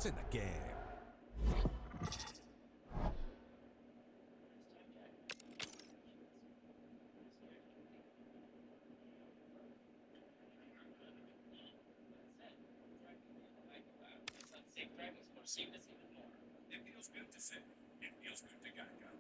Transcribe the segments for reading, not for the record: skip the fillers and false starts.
What's in the game? It feels good to say. It feels good to Geico.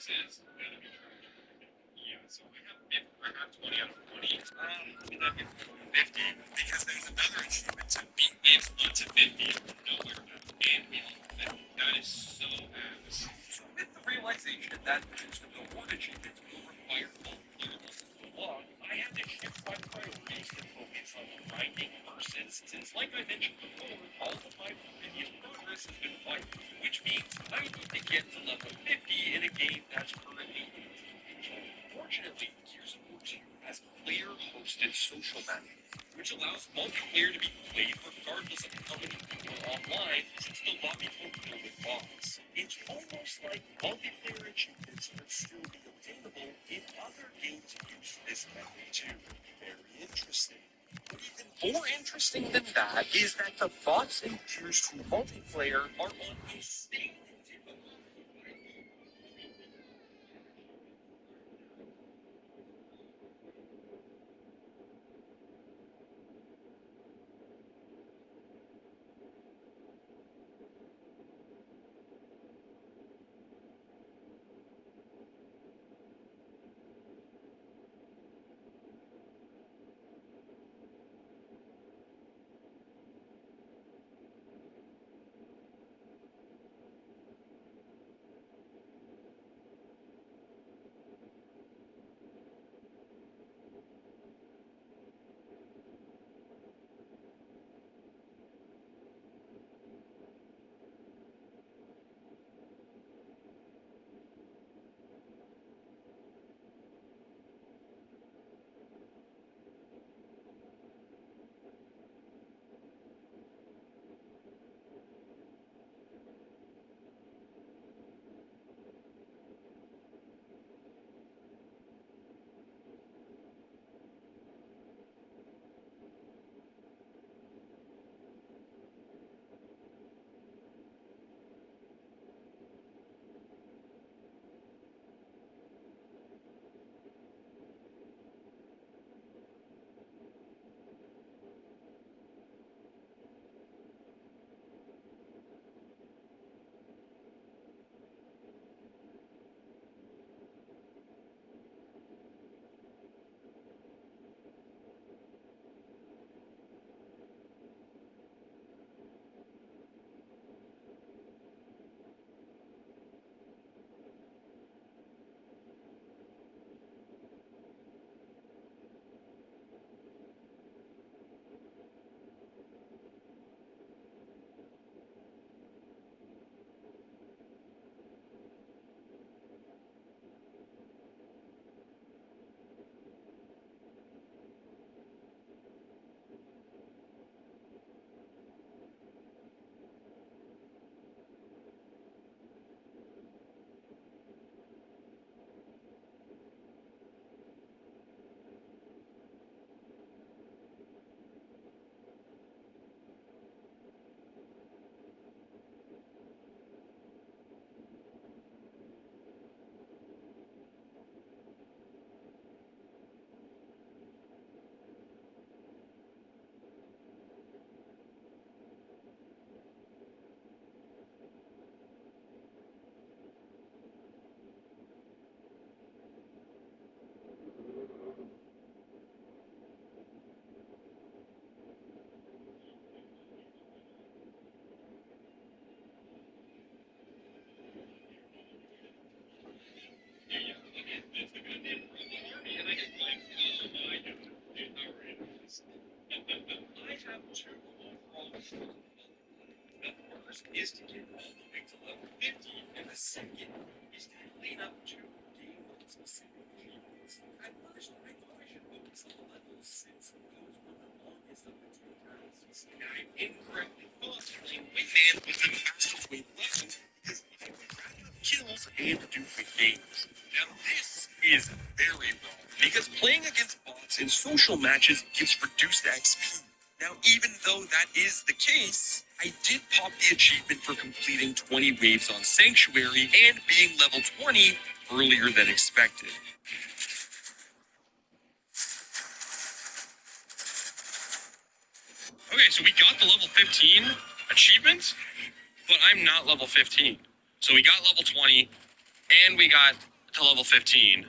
this is gonna be trash. Yeah, so I have 20 out of 20. I mean, that gets 50 because there's another achievement to beat waves 1 to 50 from nowhere now. And that is so ass. So with the realization that the reward achievements will require multiplayer levels to log, I had to shift my priorities to focus on grinding versus, since like I mentioned before, all of my previous progress has been fighting, which means I need to get to level 50 in a game that's currently 18. Fortunately, Gears of War 2 has player-hosted social matching, which allows multiplayer to be played regardless of how many people are online, since the lobbies will fill with bots. It's almost like multiplayer achievements will still be obtainable if other games use this method too. Very interesting. But even more interesting than that is that the bots in Gears 2 multiplayer are on a state. I have two overall goals. The first is to get all the way to level 50, and the second is to clean up two game mode specific achievements. At first, I thought I should focus on the levels since those were the longest of the two tasks. And I incorrectly thought playing Wingman was the fastest way to level because I would rack up kills and do big games. Now this is very wrong because playing against bots in social matches gives reduced XP. Now, even though that is the case, I did pop the achievement for completing 20 waves on Sanctuary and being level 20 earlier than expected. Okay, so we got the level 15 achievement, but I'm not level 15. So we got level 20, and we got to level 15.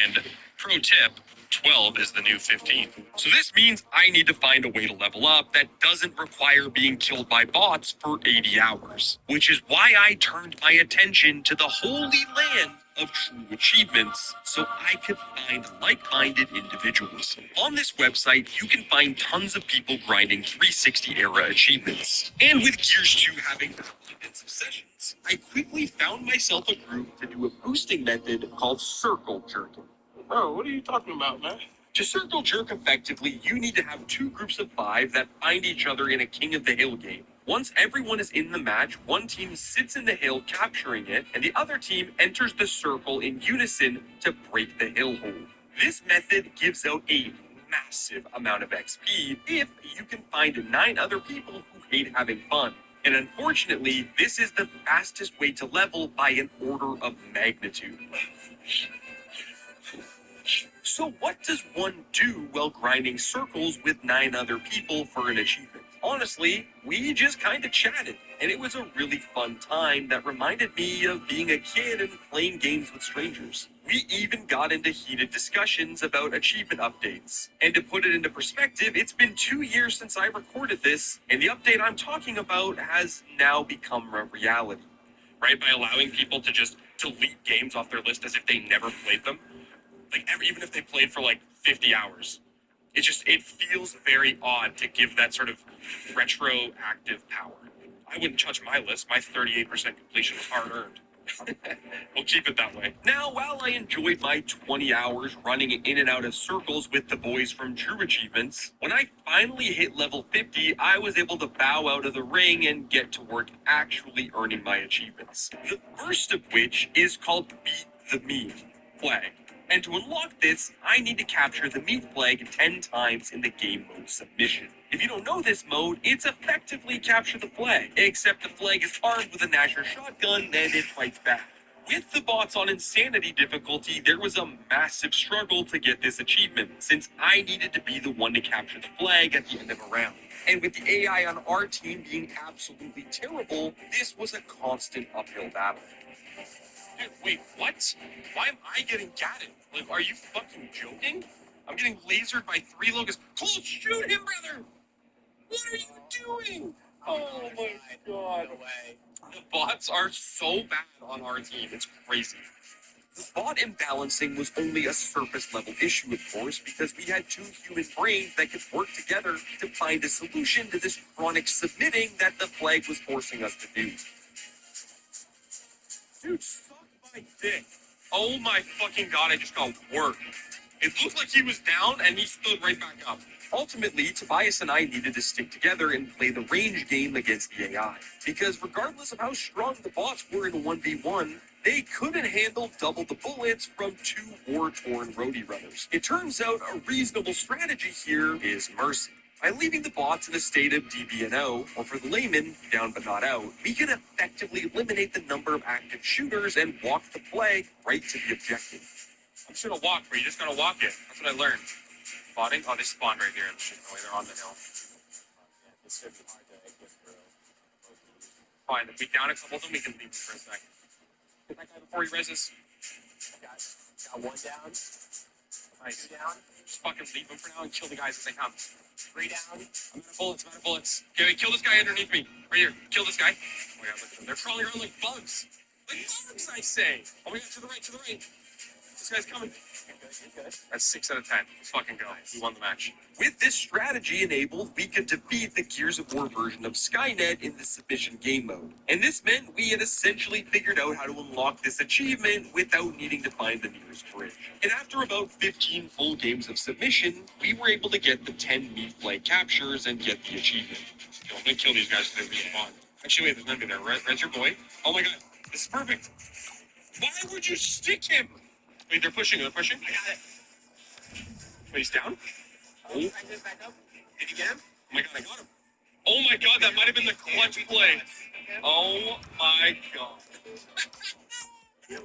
And pro tip, 12 is the new 15. So this means I need to find a way to level up that doesn't require being killed by bots for 80 hours. Which is why I turned my attention to the holy land of true achievements so I could find like-minded individuals. On this website, you can find tons of people grinding 360 era achievements. And with Gears 2 having abundance of sessions, I quickly found myself a group to do a boosting method called circle jerking. Oh, what are you talking about, man? To circle jerk effectively, you need to have 2 groups of 5 that find each other in a King of the Hill game. Once everyone is in the match, one team sits in the hill capturing it, and the other team enters the circle in unison to break the hill hold. This method gives out a massive amount of XP if you can find 9 other people who hate having fun. And unfortunately, this is the fastest way to level by an order of magnitude. So what does one do while grinding circles with 9 other people for an achievement? Honestly, we just kind of chatted, and it was a really fun time that reminded me of being a kid and playing games with strangers. We even got into heated discussions about achievement updates. And to put it into perspective, it's been 2 years since I recorded this, and the update I'm talking about has now become a reality. Right? By allowing people to just delete games off their list as if they never played them. Even if they played for 50 hours, it feels very odd to give that sort of retroactive power. I wouldn't touch my list. My 38% completion was hard earned. We'll keep it that way. Now, while I enjoyed my 20 hours running in and out of circles with the boys from True Achievements, when I finally hit level 50, I was able to bow out of the ring and get to work actually earning my achievements. The first of which is called Beat the Meat flag. And to unlock this, I need to capture the meat flag 10 times in the game mode submission. If you don't know this mode, it's effectively capture the flag, except the flag is armed with a Nasher shotgun and it fights back. With the bots on insanity difficulty, there was a massive struggle to get this achievement, since I needed to be the one to capture the flag at the end of a round. And with the AI on our team being absolutely terrible, this was a constant uphill battle. Dude, wait, what? Why am I getting gatted? Are you fucking joking? I'm getting lasered by 3 Locust. Cole, shoot him, brother! What are you doing? Oh my god. No way. The bots are so bad on our team. It's crazy. The bot imbalancing was only a surface level issue, of course, because we had 2 human brains that could work together to find a solution to this chronic submitting that the flag was forcing us to do. Dude, suck my dick. Oh my fucking god, I just got worked. It looked like he was down and he stood right back up. Ultimately, Tobias and I needed to stick together and play the range game against the AI. Because regardless of how strong the bots were in a 1v1, they couldn't handle double the bullets from 2 war-torn roadie runners. It turns out a reasonable strategy here is mercy. By leaving the bots in a state of DBNO, or for the layman, down but not out, we can effectively eliminate the number of active shooters and walk the flag right to the objective. I'm just gonna walk, but you just gotta walk it. That's what I learned. Spotting? Oh, they spawned right here. Oh, wait, they're on the hill. This should be hard to get through. Fine, if we down a couple of them, we can leave for a second. Get that guy before he reses. Got 1 down. Nice. 2 down. Just fucking leave him for now and kill the guys as they come. 3 down. I'm out of bullets. Okay, kill this guy underneath me. Right here. Kill this guy. Oh my god, look at them. They're crawling around like bugs. Like bugs, I say. Oh my god, to the right. This guy's coming. You're good. That's 6 out of 10. Let's fucking go. Nice. We won the match. With this strategy enabled, we could defeat the Gears of War version of Skynet in the submission game mode. And this meant we had essentially figured out how to unlock this achievement without needing to find the nearest bridge. And after about 15 full games of submission, we were able to get the 10 meat flag captures and get the achievement. Yo, I'm gonna kill these guys because they're being on. Actually, wait, there's none there. Red's your boy. Oh my god, this is perfect. Why would you stick him? Wait, they're pushing. I got it. Wait, he's down? Oh. I just back up. Did you get him? Oh my god, I got him. Oh my god, that might have been the clutch play. Oh my god. Dude,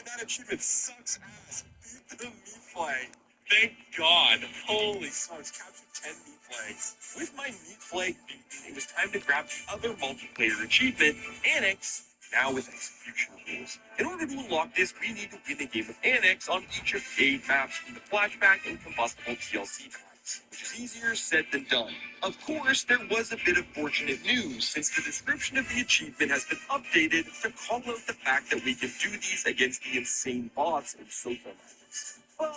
that achievement sucks ass. Beat the meat flag. Thank god. Holy smokes, captured 10 meat flags. With my meat flag beaten, it was time to grab the other multiplayer achievement, Annex, Now with execution rules. In order to unlock this, we need to win a game of Annex on each of 8 maps from the flashback and combustible TLC packs, which is easier said than done. Of course, there was a bit of fortunate news, since the description of the achievement has been updated to call out the fact that we can do these against the insane bots in social maps. But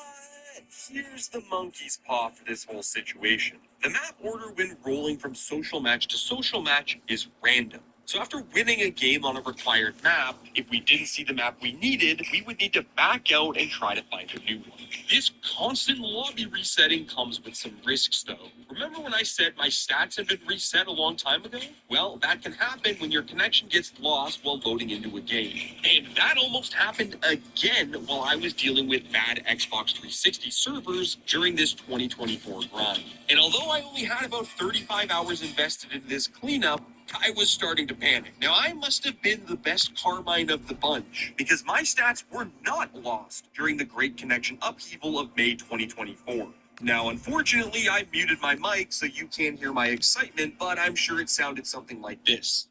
here's the monkey's paw for this whole situation. The map order when rolling from social match to social match is random. So after winning a game on a required map, if we didn't see the map we needed, we would need to back out and try to find a new one. This constant lobby resetting comes with some risks though. Remember when I said my stats had been reset a long time ago? Well, that can happen when your connection gets lost while loading into a game. And that almost happened again while I was dealing with bad Xbox 360 servers during this 2024 grind. And although I only had about 35 hours invested in this cleanup, I was starting to panic. Now, I must have been the best Carmine of the bunch, because my stats were not lost during the Great Connection upheaval of May 2024. Now, unfortunately, I muted my mic so you can't hear my excitement, but I'm sure it sounded something like this.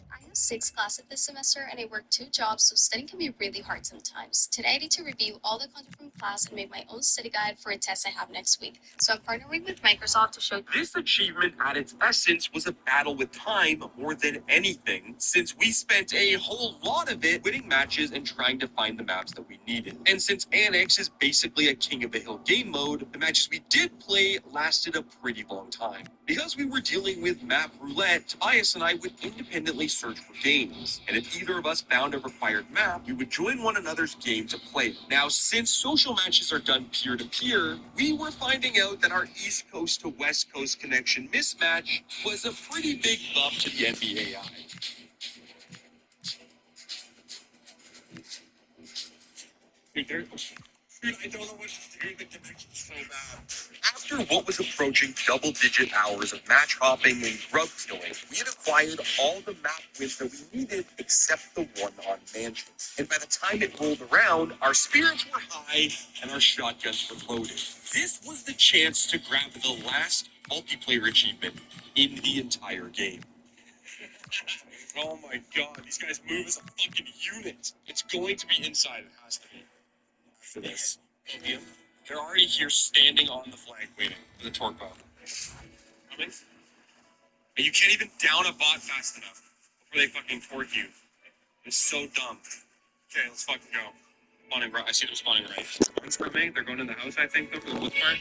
I have 6 classes this semester and I work 2 jobs, so studying can be really hard sometimes. Today I need to review all the content from class and make my own study guide for a test I have next week. So I'm partnering with Microsoft to show This achievement at its essence was a battle with time more than anything, since we spent a whole lot of it winning matches and trying to find the maps that we needed. And since Annex is basically a King of the Hill game mode, the matches we did play lasted a pretty long time. Because we were dealing with map roulette, Tobias and I would independently search for games, and if either of us found a required map, we would join one another's game to play. Now, since social matches are done peer-to-peer, we were finding out that our East Coast to West Coast connection mismatch was a pretty big bump to the NBAI. Dude, I don't know what to do. The connection's so bad. After what was approaching double-digit hours of match hopping and grub killing, we had acquired all the map wins that we needed except the one on Mansion. And by the time it rolled around, our spirits were high and our shotguns were loaded. This was the chance to grab the last multiplayer achievement in the entire game. Oh my god, these guys move as a fucking unit. It's going to be inside, it has to be. For this. Opium. They're already here standing on the flank waiting for the torque bow. Coming? And you can't even down a bot fast enough before they fucking torque you. It's so dumb. Okay, let's fucking go. Spawning right. I see them spawning right. One's coming. They're going in the house, I think, though, for the most part.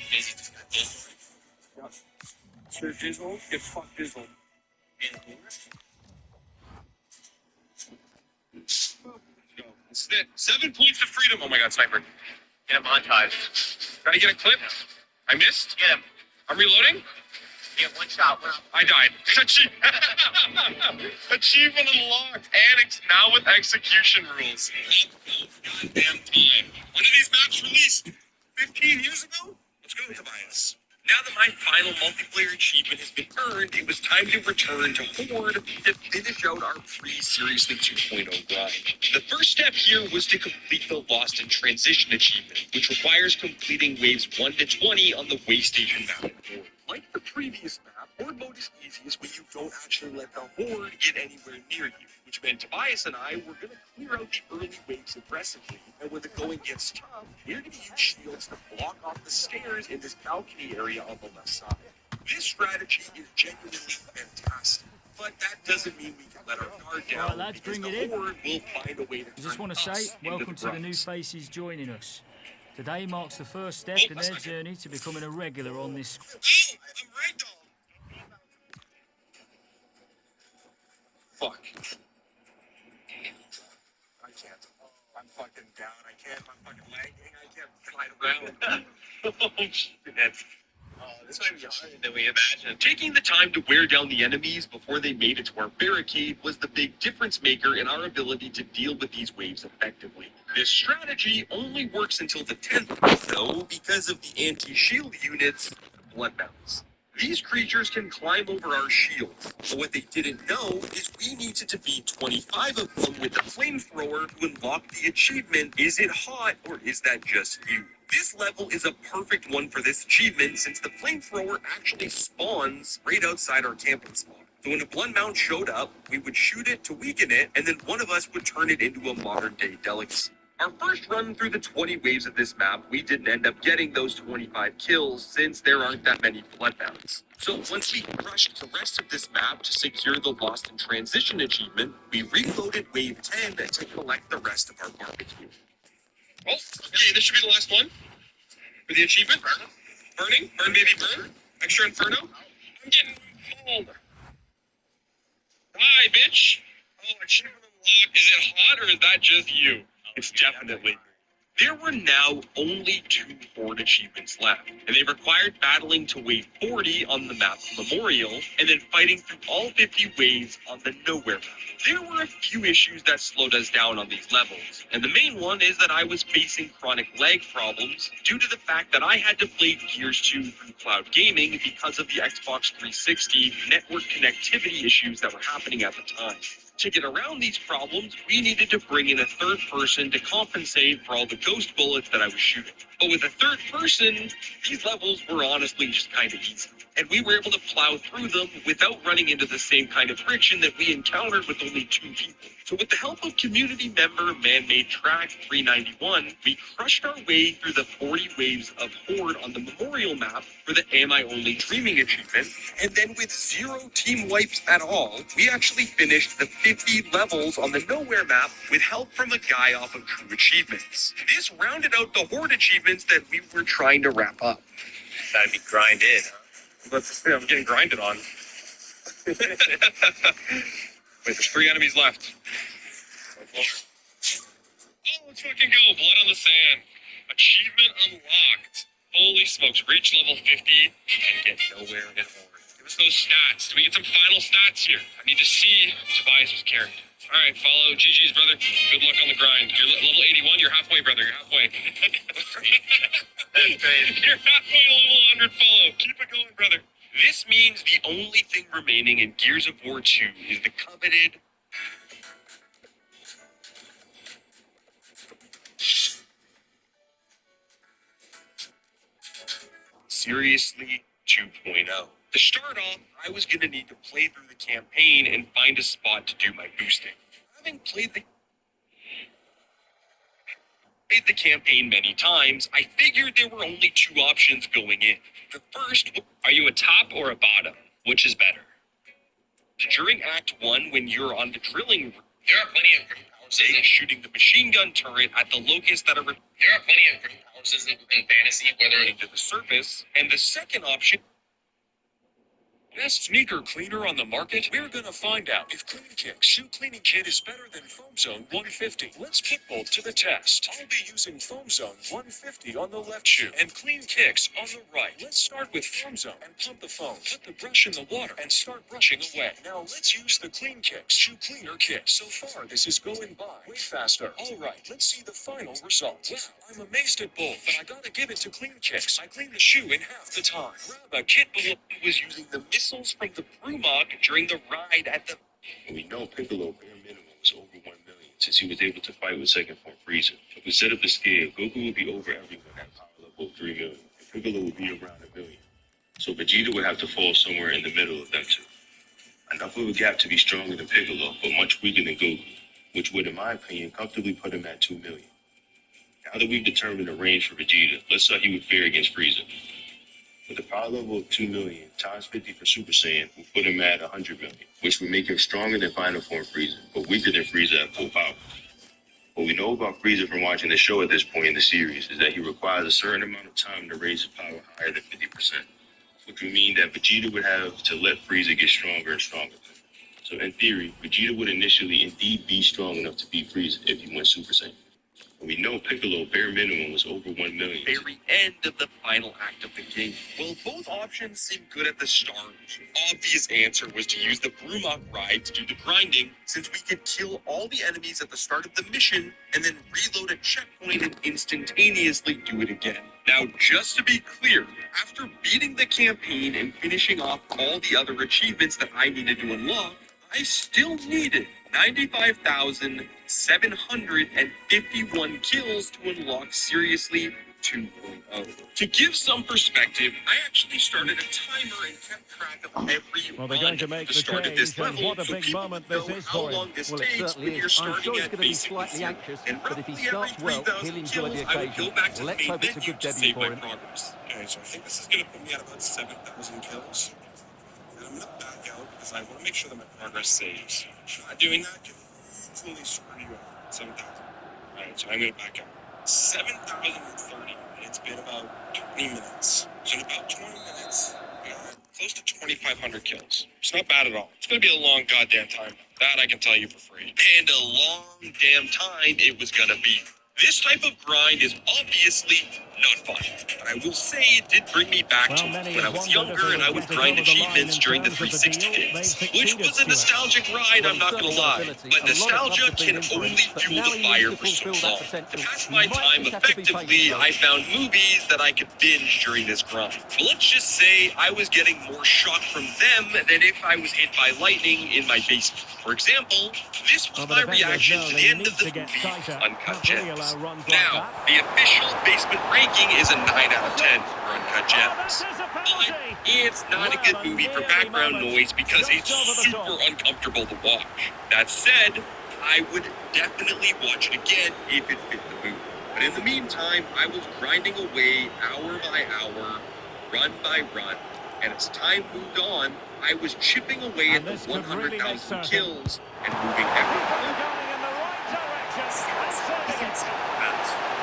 Yep. Sure, Jizzle. Get fucked, Jizzle. Let's go. This is it. 7 points of freedom. Oh my god, sniper. Get a montage. Gotta get a clip. I missed. Get him. I'm reloading. Get one shot. I died. Achievement unlocked. Annex now with execution rules. Goddamn time. When did these maps released? 15 years ago? Let's go, Tobias. Now that my final multiplayer achievement has been earned, it was time to return to Horde to finish out our pre-Seriously 2.0 grind. The first step here was to complete the Lost in Transition achievement, which requires completing waves 1 to 20 on the way station map in Horde. Like the previous map, Horde mode is easiest when you don't actually let the Horde get anywhere near you, which meant Tobias and I were going to clear out the early waves aggressively, and when the going gets tough, we're going to use shields to block off the stairs in this balcony area on the left side. This strategy is genuinely fantastic, but that doesn't mean we can let our guard down. All right, lads, because bring the it in. Horde will find a way to I just turn want to us say, into welcome to the new grubs. faces joining us. Today marks the first step in their journey to becoming a regular on this. Oh, I'm ragdoll. Fuck. I can't. I'm fucking down. I can't. I'm fucking lagging. I can't fly around. Oh, shit. This might be harder than we imagined. Taking the time to wear down the enemies before they made it to our barricade was the big difference maker in our ability to deal with these waves effectively. This strategy only works until the 10th, though, because of the anti-shield units, Bloodbounds. These creatures can climb over our shields, but what they didn't know is we needed to beat 25 of them with the flamethrower to unlock the achievement, Is It Hot or Is That Just You? This level is a perfect one for this achievement since the flamethrower actually spawns right outside our camping spot. So when a blunt mount showed up, we would shoot it to weaken it, and then one of us would turn it into a modern day delicacy. Our first run through the 20 waves of this map, we didn't end up getting those 25 kills since there aren't that many blood mounts. So once we crushed the rest of this map to secure the Lost in Transition achievement, we reloaded wave 10 to collect the rest of our barbecue. Oh, okay, this should be the last one for the achievement. Burning, burn baby burn, extra inferno. I'm getting cold. Hi, bitch. Oh, achievement unlocked. Is it hot or is that just you? It's definitely. There were now only 2 Horde achievements left, and they required battling to wave 40 on the map Memorial, and then fighting through all 50 waves on the Nowhere map. There were a few issues that slowed us down on these levels, and the main one is that I was facing chronic lag problems due to the fact that I had to play Gears 2 through cloud gaming because of the Xbox 360 network connectivity issues that were happening at the time. To get around these problems, we needed to bring in a third person to compensate for all the ghost bullets that I was shooting. But with a third person, these levels were honestly just kind of easy. And we were able to plow through them without running into the same kind of friction that we encountered with only 2 people. So with the help of community member Man-Made Track 391, we crushed our way through the 40 waves of Horde on the Memorial map for the Am I Only Dreaming achievement. And then with 0 team wipes at all, we actually finished the 50 levels on the Nowhere map with help from a guy off of True Achievements. This rounded out the Horde achievements that we were trying to wrap up. That'd be grinded, huh? I'm getting grinded on. Wait, there's 3 enemies left. Oh, let's fucking go. Blood on the sand. Achievement unlocked. Holy smokes. Reach level 50 and get Nowhere in Horde. Give us those stats. Do we get some final stats here? I need to see Tobias was carried. All right, follow GG's, brother. Good luck on the grind. You're level 81. You're halfway, brother. You're halfway. You're halfway to level 100. Follow. Keep it going, brother. This means the only thing remaining in Gears of War 2 is the coveted Seriously 2.0. To start off, I was going to need to play through the campaign and find a spot to do my boosting. Having played the campaign many times, I figured there were only 2 options going in. The first, are you a top or a bottom? Which is better? During Act 1, when you're on the drilling, there are plenty of houses shooting the machine gun turret at the locusts that are... There are plenty of houses in fantasy, whether into the surface. And the second option... Best sneaker cleaner on the market? We're gonna find out if Clean Kicks shoe cleaning kit is better than Foam Zone 150. Let's put both to the test. I'll be using Foam Zone 150 on the left shoe and Clean Kicks on the right. Let's start with Foam Zone and pump the foam. Put the brush in the water and start brushing away. Now let's use the Clean Kicks shoe cleaner kit. So far, this is going by way faster. All right, let's see the final result. Wow, I'm amazed at both, but I gotta give it to Clean Kicks. I cleaned the shoe in half the time. Grab a kit below. Was using the missiles from the Brumok during the ride at the... We know Piccolo bare minimum was over 1 million since he was able to fight with second form Frieza. If we set up the scale, Goku would be over everyone at power level of 3 million, and Piccolo would be around 1 million. So Vegeta would have to fall somewhere in the middle of them 2. Enough of a gap to be stronger than Piccolo, but much weaker than Goku, which would, in my opinion, comfortably put him at 2 million. Now that we've determined the range for Vegeta, let's see how he would fare against Frieza. With a power level of 2 million times 50 for Super Saiyan will put him at 100 million, which would make him stronger than Final Form Frieza, but weaker than Frieza at full power. What we know about Frieza from watching the show at this point in the series is that he requires a certain amount of time to raise his power higher than 50%, which would mean that Vegeta would have to let Frieza get stronger and stronger. So in theory, Vegeta would initially indeed be strong enough to beat Frieza if he went Super Saiyan. We know Piccolo bare minimum was over 1 million. Very end of the final act of the game. Well, both options seemed good at the start. The obvious answer was to use the Brumok ride to do the grinding, since we could kill all the enemies at the start of the mission and then reload a checkpoint and instantaneously do it again. Now, just to be clear, after beating the campaign and finishing off all the other achievements that I needed to unlock, I still needed 95,751 kills to unlock seriously 2.0. To give some perspective, I actually started a timer and kept track of every Well, they're run going to make at the the start of this change, and level, what a so big people moment know this is how for him. long this Well, it takes certainly when you're is. I'm starting sure he's at going to be basically slightly zero. anxious, And but if he roughly every starts well, 3,000 he'll enjoy the kills, I would occasion. go back to Let's the main hope it's a menu good to debut save for my him. progress. Okay, so I think this is going to put me at about 7,000 kills. And I'm going to back out because I want to make sure that my progress saves. Not doing that can easily screw you up. 7,000. Alright, so I'm going to back out. 7,030, and it's been about 20 minutes. So in about 20 minutes, I got close to 2,500 kills. It's not bad at all. It's going to be a long goddamn time. That I can tell you for free. And a long damn time it was going to be. This type of grind is obviously not fun, but I will say it did bring me back Well, to many when I have was wondered if younger they and I would would get it grind over the line achievements in during the terms of the 360 deal. They've days, which succeeded, was a Stuart. nostalgic ride, Well, I'm he's not gonna certainly got lie. ability. But A lot of clubs nostalgia have been can in for him, only but fuel now the he needs fire to for so fulfil that long. potential. To pass He my might time just have to be patient, effectively, though. I found movies that I could binge during this grind. But let's just say I was getting more shock from them than if I was hit by lightning in my basement. For example, this was Well, the my defenders reaction know to they the end need of the to get movie, tighter. Uncut Can't really allow Gems. runs like Now, that. the official basement ranking is a 9 out of 10 for Uncut Oh, that Gems. is a But penalty. it's not a Well, good a movie for nearly background moment. noise because Just it's over the super top. uncomfortable to watch. That said, I would definitely watch it again if it fit the mood. But in the meantime, I was grinding away hour by hour, run by run, and as time moved on, I was chipping away And at the this could really make 100,000 certain. kills and moving Keeper everyone. going in the right direction and saving it.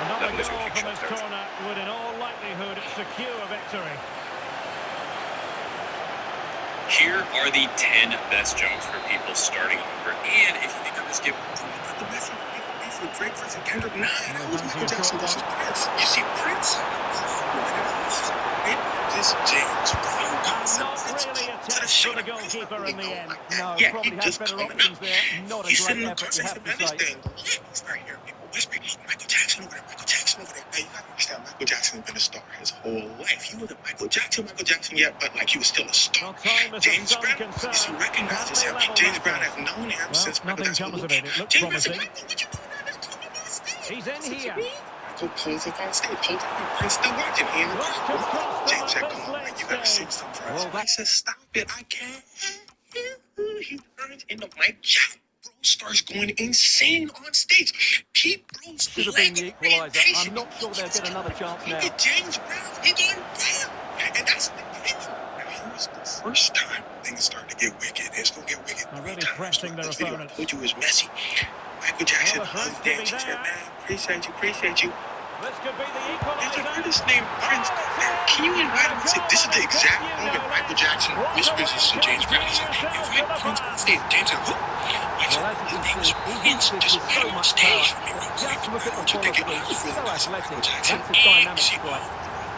Another goal from his corner would in all likelihood secure victory. Here are the 10 best jobs for people starting over. And if you think I'm just giving the best for Drake versus Kendrick, nah, that was Michael Jackson versus Prince. You see, Prince, this James Brown And not concept, really a test for the goalkeeper in the end. No, yeah, probably he had just better coming options out. there. Not a He's great sitting in effort, you concept have of to say. understand. He's right here. People whispering, Michael Jackson over there, Michael Jackson over there. Now, you gotta understand, Michael Jackson has been a star his whole life. He wasn't Michael Jackson yet, but like he was still a star. Well, time is of James some Brown, concern. you see, recognizes Can him. they level James that Brown race? have known him Well, since Michael nothing Jackson comes was of a it. little It kid. looks James Brown said, promising. Michael, what you doing out there? Come on stage. He's in here. Michael pulls up on stage, holds up, and Prince still watching him. What could cost them James at said, this come on, man, late you gotta sing stage? something for us. Well, He says, stop it, I can't. He turns into Mike Jack. Bro starts going insane on stage. Pete Rose Should have been the equaliser. I'm not sure they'll get another chance now. Look at James Brown. He going down. And that's the thing. Now, here's the first time things start to get wicked. It's going to get wicked. Already 3 times. pressing their This video I opponents. told you is messy. Michael Jackson Well, the hugged threats could Dan. be She said, there. man, appreciate you. This could be the There's an equaliser. artist named Prince. Can you invite him? This is the exact moment Michael Jackson whispers this to James Brown. He said, invite Prince on stage. James said, who? Well, as you can see, he's Prince, with just with get so him on much stage power. for me real But quick. just look at the What you think? follow-through. I was really So nice athletic. Michael Jackson. That's his dynamic See, strike.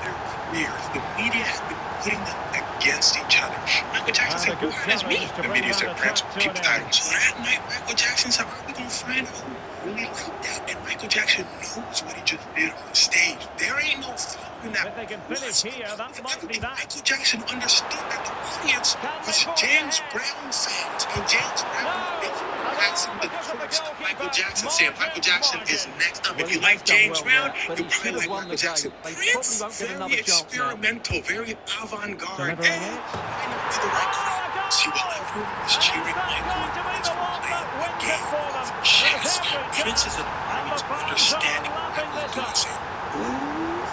their careers, the media has been putting them against each other. Michael Jackson And said, a who good is me? challenge to The bring media that said, Prince. attack to People an died. end. So that night, Michael Jackson said, are we going to find out who really liked that? And Michael Jackson knows what he just did on stage. There ain't no following that. If they can finish here, that might be that. Michael Jackson understood that the audience Can was they forge James ahead? Brown fans. And James Brown is passing the because of the torch to Michael goalkeeper. Jackson, saying Michael Jackson is Margin. next up. Well, If you he like has done James well Brown, there, but you he probably should have like won Michael the Jackson. game. They Prince, probably won't get very another chance now. experimental, very avant-garde. Delivering And it. I know it's the right crowd. See, while everyone was And cheering is that Michael going to be Prince the were one playing that the wins it game for them? of There's chess. every Prince is chance. an And the audience fans understanding are what lapping Michael's this doing, up. saying, ooh.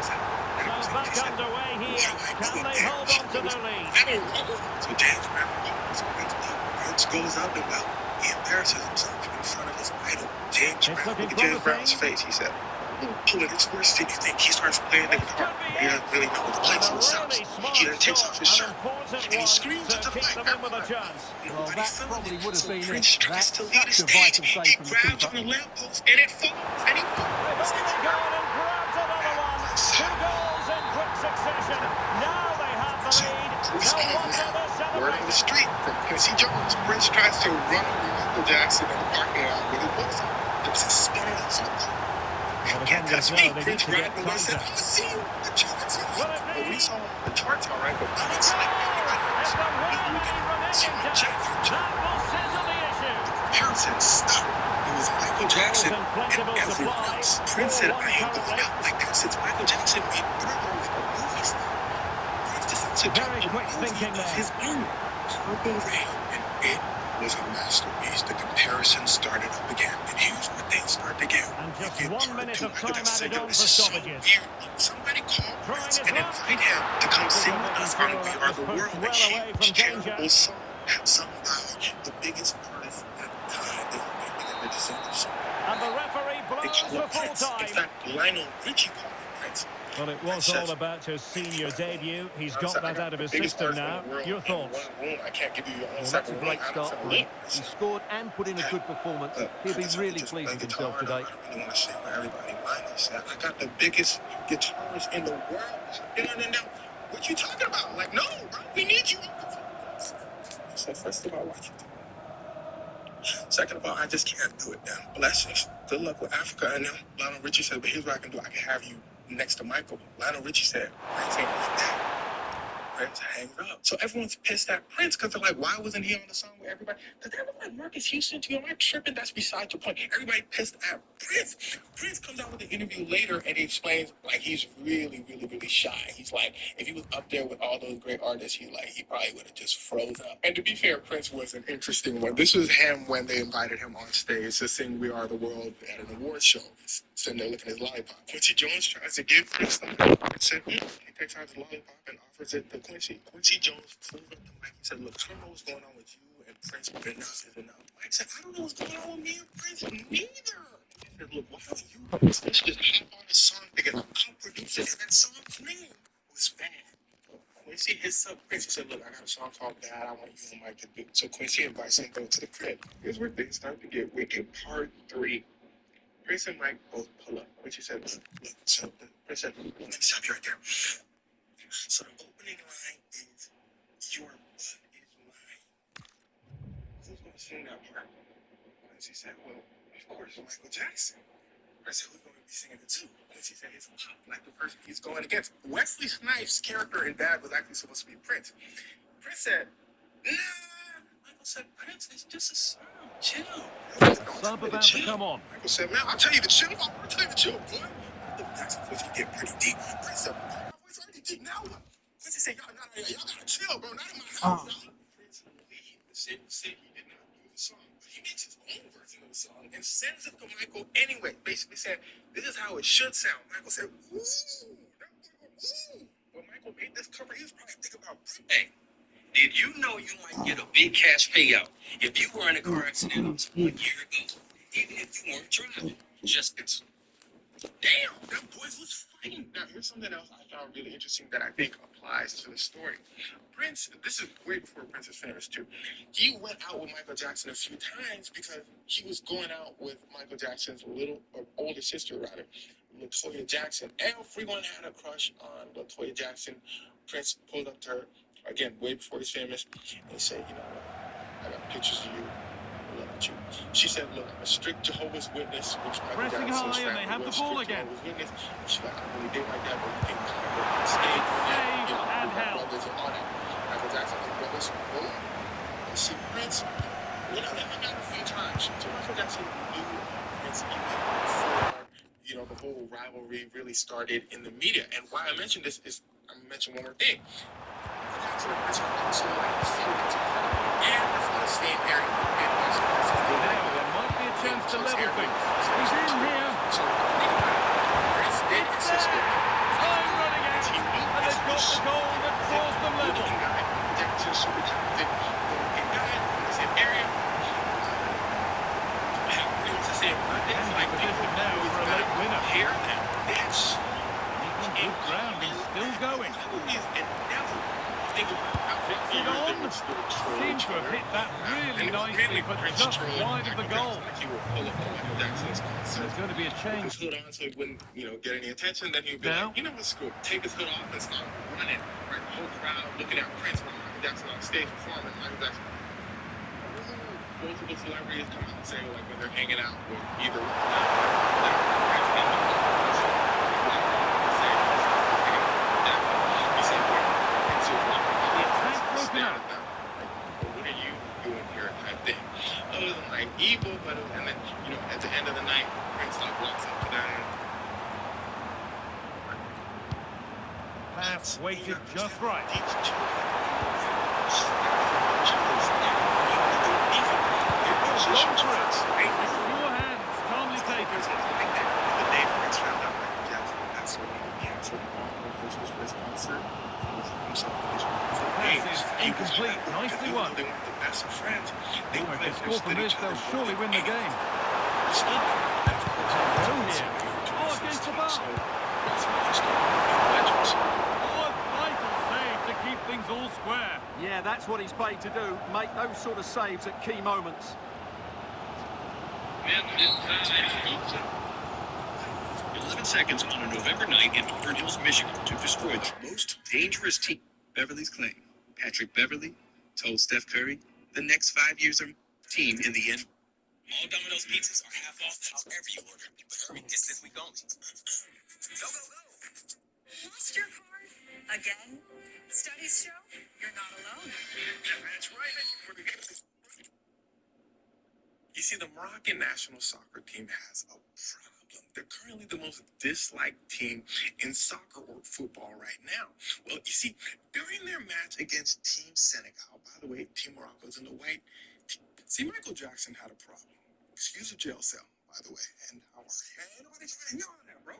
So back underway here. Can they hold on to their lead? So James Brown Prince goes up and well, he embarrasses himself in front of his idol. James It's Brown. looking Look at James Brown's promising. face. He said, "Oh, it's worse than you think." He starts playing the guitar. He doesn't really know the And place a and the sounds. really smart He then takes off his shot, shirt an important and he one screams to at the keep mic. them in with a chance. Well, Nobody that feeling probably it. would have So been Prince it. tries That's to lead the such a stage. vital save He from the grabs keeper. on the lamppost and it falls and he They've only gone and grabbed another one. 2 goals in quick succession. Now they have the lead. No wonder they're Word on the celebrating. street from Quincy Jones. Prince tries to run over Michael Jackson in the parking lot with his books on. Just spinning out something. Well, the Can't defenders touch know me. they need Prince to get riding away said, tighter. I'm see you. The charts. Will it Well, we be? saw the charts all right, but And a it's like goal! everybody If else. there were any Romanian doubt, that will settle the issue. Harrison, stop. It was Michael Jackson and everyone else. Prince said, I ain't going out like that since Michael Jackson made Thriller with movies. Prince decided to drop a movie of his own, Purple Rain, and it was a masterpiece. The comparison started up again, and here's where things start to get. And just get 1 hard minute to of I gotta time say, added on this for is so stoppages. weird. Somebody call Trying Prince his and luck. invite him to come sing with us on We Are the That was World, pushed a well away from huge, danger. terrible song sung by the biggest artist at the time. They were to sing the song. And the referee They blows call for him full Prince. In time. fact, Lionel Richie called him Prince. Well, it was all about his senior debut. He's got that out of his system now. Your thoughts? I can't give you your own Well, that's a great start for him. He scored and put in a good performance. He'll be really pleased with himself today. I really want to say for everybody, Lionel said, I got the biggest guitarist in the world. No. What you talking about? Like, no, bro, we need you. I said, first of all, why you do it? Second of all, I just can't do it now. Blessings. Good luck with Africa. And then Lionel Richie said, but here's what I can do. I can have you next to Michael. Lionel Richie said, Prince ain't like that. Prince hang up. So everyone's pissed at Prince because they're like, why wasn't he on the song with everybody? Does that look like Marcus Houston to you? Am I tripping? That's beside the point. Everybody pissed at Prince. Prince comes out with an interview later and he explains like he's really, really, really shy. He's like, if he was up there with all those great artists, he probably would have just froze up. And to be fair, Prince was an interesting one. This was him when they invited him on stage to sing We Are the World at an award show. He's sitting there looking at his lollipop. Quincy Jones tries to give Prince the mic. Prince said, he takes out his lollipop and offers it to Quincy. Quincy Jones pulled up the mic. He said, look, I don't know what's going on with you and Prince, but enough is enough. Mike said, I don't know what's going on with me and Prince, neither. He said, look, why don't you let's just hop on a song together. I'll produce it. And that song's name was Bad. Quincy hits up Prince. He said, look, I got a song called Bad. I want you and Mike to do it. So Quincy invites him to go to the crib. Here's where things start to get wicked. Part 3. Prince and Mike both pull up. Quincy said, look. So Prince said, let me stop you right there. So the opening line is, your butt is mine. Who's going to sing that part? Quincy said, well, of course, Michael Jackson. I said, who's going to be singing it too? Quincy said, it's Pop, like the person he's going against. Wesley Snipes' character in Bad was actually supposed to be Prince. Prince said, nah. Michael said, Prince, it's just a song. Chill. Sub about to come on. Michael said, man, I'll tell you the chill. I'll tell you the chill, boy. That's supposed to get pretty deep. Prince said, my voice already deep now. Quincy said, y'all gotta chill, bro. Not in my house. Prince said he did not do the song, but he makes his own version of the song and sends it to Michael anyway. Basically said, this is how it should sound. Michael said, ooh, ooh. When Michael made this cover, he was probably thinking about, hey, did you know you might get a big cash payout if you were in a car accident 1 year ago, even if you weren't driving? Just it's damn, that boys was fighting. Now, here's something else I found really interesting that I think applies to the story. Prince, this is way before Prince is famous too. He went out with Michael Jackson a few times because he was going out with Michael Jackson's older sister, rather, LaToya Jackson. Everyone had a crush on LaToya Jackson. Prince pulled up to her, again, way before he's famous, and he said, you know what, I got pictures of you. Look at you. She said, look, I'm a strict Jehovah's Witness, which Michael Pressing Jackson's high and they family have the was ball strict again. Jehovah's Witness. She's like, I don't really did like that, but we can kind of stay Saved you know, and we got held. brothers and all that. Michael Jackson was brothers. Boom. And see, Prince, you know, they hung out a few times. So Michael Jackson knew Prince even before, you know, the whole rivalry really started in the media. And why I mention this is, I'm going to mention one more thing. Michael Jackson and Prince are also like affiliates and they're from the same area in the Midwest. There might be a chance to level things. He's in here. So think about it. Prince did It's his sister. Time running out. He knew And they've got the goal that draws them level. looking guy. Jackson, super talented, good guy from the same area. It was the same birthday. And Like, position now for a late winner. Hear that? That's He's on good ground. He's still going. and never think about how It on. Seems to have hit that really nicely, but just wide of the goal. He would pull up on Michael Jackson's concert. There's going to be a Put his change. hood on so he wouldn't, you know, get any attention. Then he would be Now? like, you know what's cool? Take his hood off and start running. Right, the whole crowd looking at Prince while Michael Jackson on stage performing. Michael Jackson. Multiple celebrities come out and say like when they're hanging out with either what are you doing here type thing. wasn't like evil, but and then at the end of the night, Prince like walks up to them. Pass weighted just right. Your hands, calmly taken. The day Prince found out Michael Jackson passed away, he canceled all of his concert. Pass is incomplete. Nicely won. They weren't the best of friends. If they score from this, they'll surely win the game. Go here. Oh, against the bar. Oh, a vital save to keep things all square. Yeah, that's what he's paid to do, make those sort of saves at key moments. 11 seconds on a November night in Auburn Hills, Michigan, to destroy the most dangerous team. Beverly's claim. Patrick Beverly told Steph Curry, the next 5 years are team in the end. All Domino's pizzas are half off however you order. But hurry, it's this week only. Go, go, go! Lost your card? Again? Studies show you're not alone. That's right. You see, the Moroccan national soccer team has a problem. They're currently the most disliked team in soccer or football right now. Well, you see, during their match against Team Senegal, by the way, Team Morocco's in the white. See, Michael Jackson had a problem. Excuse a jail cell, by the way. And how are you? Ain't nobody trying to hear all that, bro.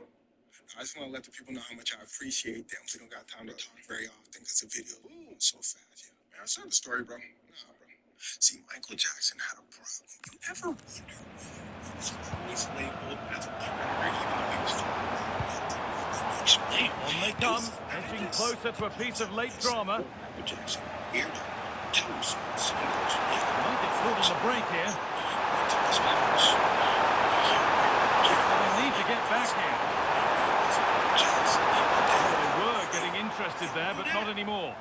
I just want to let the people know how much I appreciate them. We don't got time to talk very often because the video moves so fast. Yeah, man, I saw the story, bro. Nah, bro. See, Michael Jackson had a problem. You ever wonder why he was always labeled as a predator, even though he was On they come, edging closer to a piece of late drama. Michael Jackson, ear toes, Might get caught on the break here. They need to get back here. They were getting interested there, but not anymore.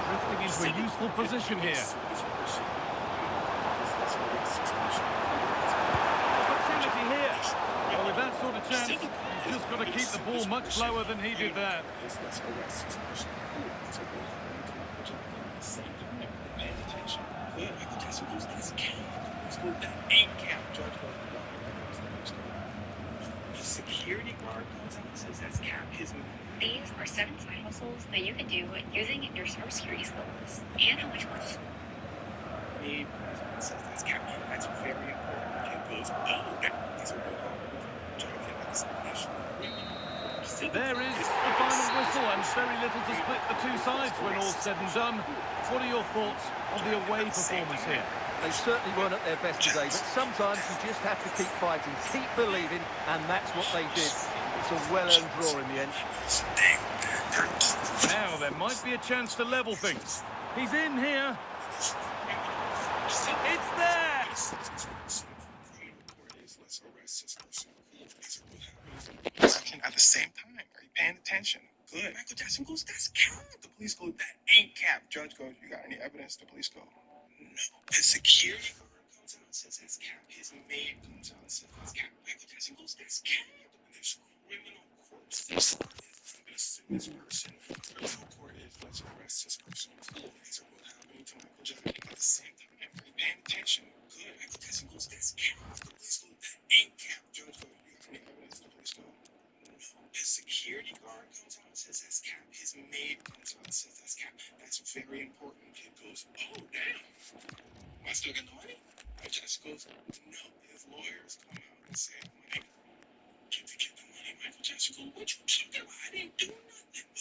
Drifting into a useful position here. Opportunity here. Well, with that sort of chance, he's just got to keep the ball much lower than he did there. Security guard comes out and says that's cap his money. These are 7 side hustles that you can do using your cybersecurity skills. And how much money? The president says that's cap. That's very important. It goes, oh, these are good There is the final whistle and very little to split the two sides when all's said and done. What are your thoughts on the away performance here? They certainly weren't at their best today, but sometimes you just have to keep fighting, keep believing, and that's what they did. It's a well-earned draw in the end. Now there might be a chance to level things. He's in here. It's there. At the same time, are you paying attention? Good. Michael Jackson goes, that's cap. The police go, that ain't cap. Judge goes, you got any evidence? The police go, no. The security guard comes out and says that's cap. His maid comes out and says that's cap. Michael Jackson goes, that's cap. And there's criminal courts. I'm gonna sue this person. Criminal court is, let's arrest this person. These are what happened to Michael Jackson. At the same time, are you paying attention? Good. Michael Jackson goes, that's cap. The police go, that ain't cap. Judge goes, you got any evidence? The police go, his security guard comes out and says that's cap. His maid comes out and says that's cap. That's very important. Kid goes, oh, damn. Am I still getting the money? My judge goes, no. His lawyers come out and say, money. Give the kid the money. Michael Jackson goes, what you talking about? I didn't do nothing. Well,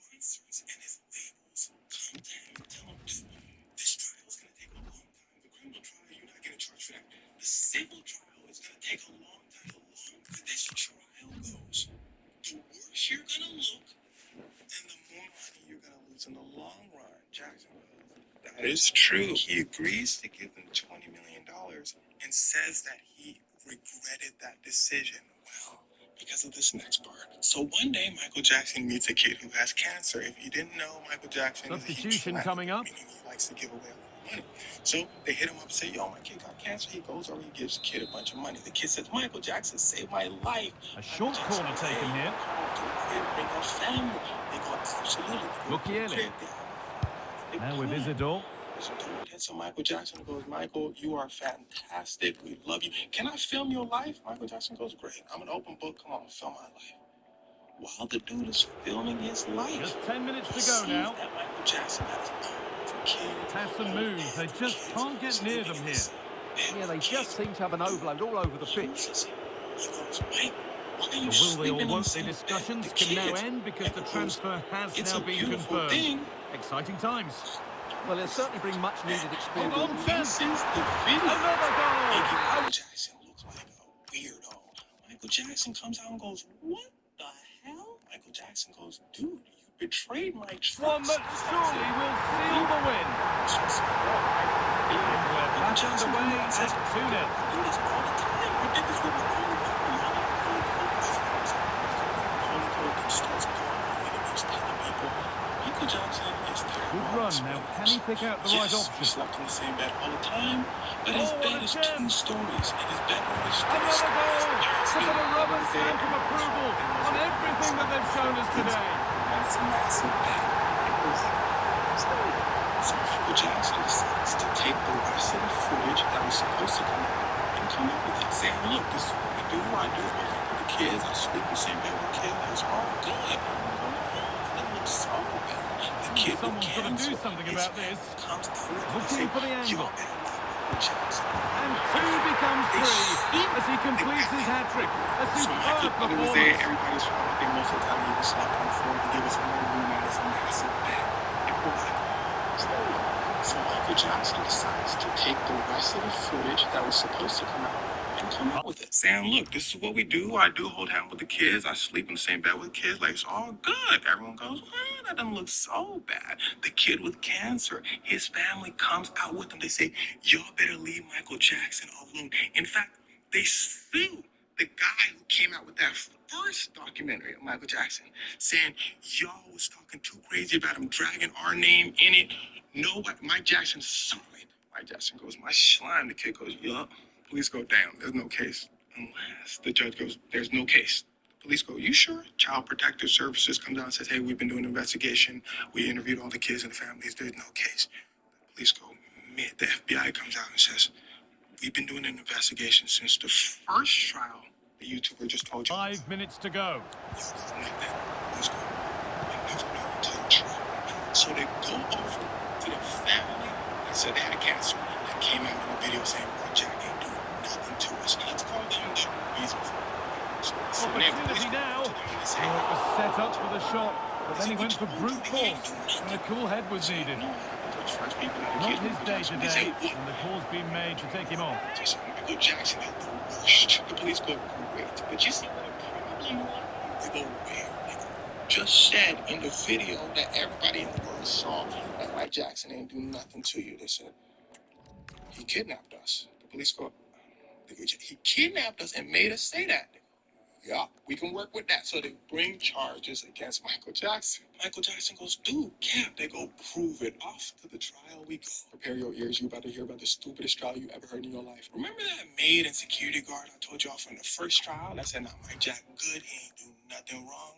his sponsors and his labels come to him and tell him, this trial is going to take a long time. The criminal trial, you're not getting charged for that. The civil trial is going to take a long time. The longer this trial goes, the worse you're gonna look, and the more money you're gonna lose in the long run. Jackson goes, that is true. He agrees to give them $20 million and says that he regretted that decision. Well, because of this next part. So one day, Michael Jackson meets a kid who has cancer. If you didn't know, Michael Jackson Substitution is coming up. meaning he likes to give away a lot money. So they hit him up and say, yo, my kid got cancer. He goes over, he gives the kid a bunch of money. The kid says, Michael Jackson saved my life. A short corner taken here. Bring our family. They go, absolutely. Mukiele. Now with Isidore. So Michael Jackson goes, Michael, you are fantastic. We love you. Can I film your life? Michael Jackson goes, great. I'm an open book. Come on, film my life. While the dude is filming his life, Just 10 minutes to go now. that Michael Jackson has kid. Pass and move. They just can't get near them here. Yeah, they just seem to have an overload all over the pitch. The will they or won't they discussions can now end because the transfer has now been confirmed. Exciting times. Well, it'll certainly bring much needed experience. Hold on, chance. Another goal. Michael Jackson looks like a weirdo. Michael Jackson comes out and goes, what the hell? Michael Jackson goes, dude, you betrayed my trust. One that surely will seal the win. We're back underway at 2-0. Good run. Now, can he pick out the right option? He slept in the same bed all the time, but his bed is 2 stories, and his bed is Another goal to put a rubber stamp of approval on everything that they've shown us today. That's a massive bed. So Michael Jackson decides to take the rest of the footage that was supposed to come out and come up with it, saying, look, this is what we do. I do it with the kids. I sleep in the same bed with kids. That's all good. That looks so bad. The kid Someone's got to do something about this. Looking for the angle. And 2 becomes 3 as he completes his hat-trick. A superb performance. Everybody's trying to think most of the time he was slept on the floor to give us more room on his massive bed. So Michael Jackson decides to take the rest of the footage that was supposed to come out and come up with it. Saying, look, this is what we do. I do hold hand with the kids. I sleep in the same bed with kids. Like, it's all good. Everyone goes, well, that doesn't look so bad. The kid with cancer, his family comes out with him. They say, y'all better leave Michael Jackson alone. In fact, they sue the guy who came out with that first documentary of Michael Jackson, saying, y'all was talking too crazy about him dragging our name in it. Nobody, Mike Jackson saw it. Mike Jackson goes, my slime. The kid goes, yup. Police go, damn, there's no case. Unless the judge goes, there's no case. Police go, you sure? Child Protective Services comes out and says, hey, we've been doing an investigation. We interviewed all the kids and the families. There's no case. Police go, the FBI comes out and says, we've been doing an investigation since the first trial the YouTuber just told you. 5 minutes to go. So they go over to the family that said they had cancer that came out in the video saying, Boy, Jack ain't doing nothing to us. Let's call them reasons. Opportunity now. Oh, it was set up for the shot, but then he went for brute force, and a cool head was needed. Not his day today, and the call's been made to take him off. Michael Jackson had the worst. The police go, great. But you see what the problem was? They go, where? Just said in the video that everybody in the world saw that Mike Jackson ain't do nothing to you. They said, he kidnapped us. The police go, he kidnapped us and made us say that. Yeah, we can work with that. So they bring charges against Michael Jackson. Michael Jackson goes, dude, Cap. They go, prove it. Off to the trial we go. Prepare your ears. You about to hear about the stupidest trial you ever heard in your life. Remember that maid and security guard I told y'all from the first trial that said, nah, Mike Jack good. He ain't do nothing wrong.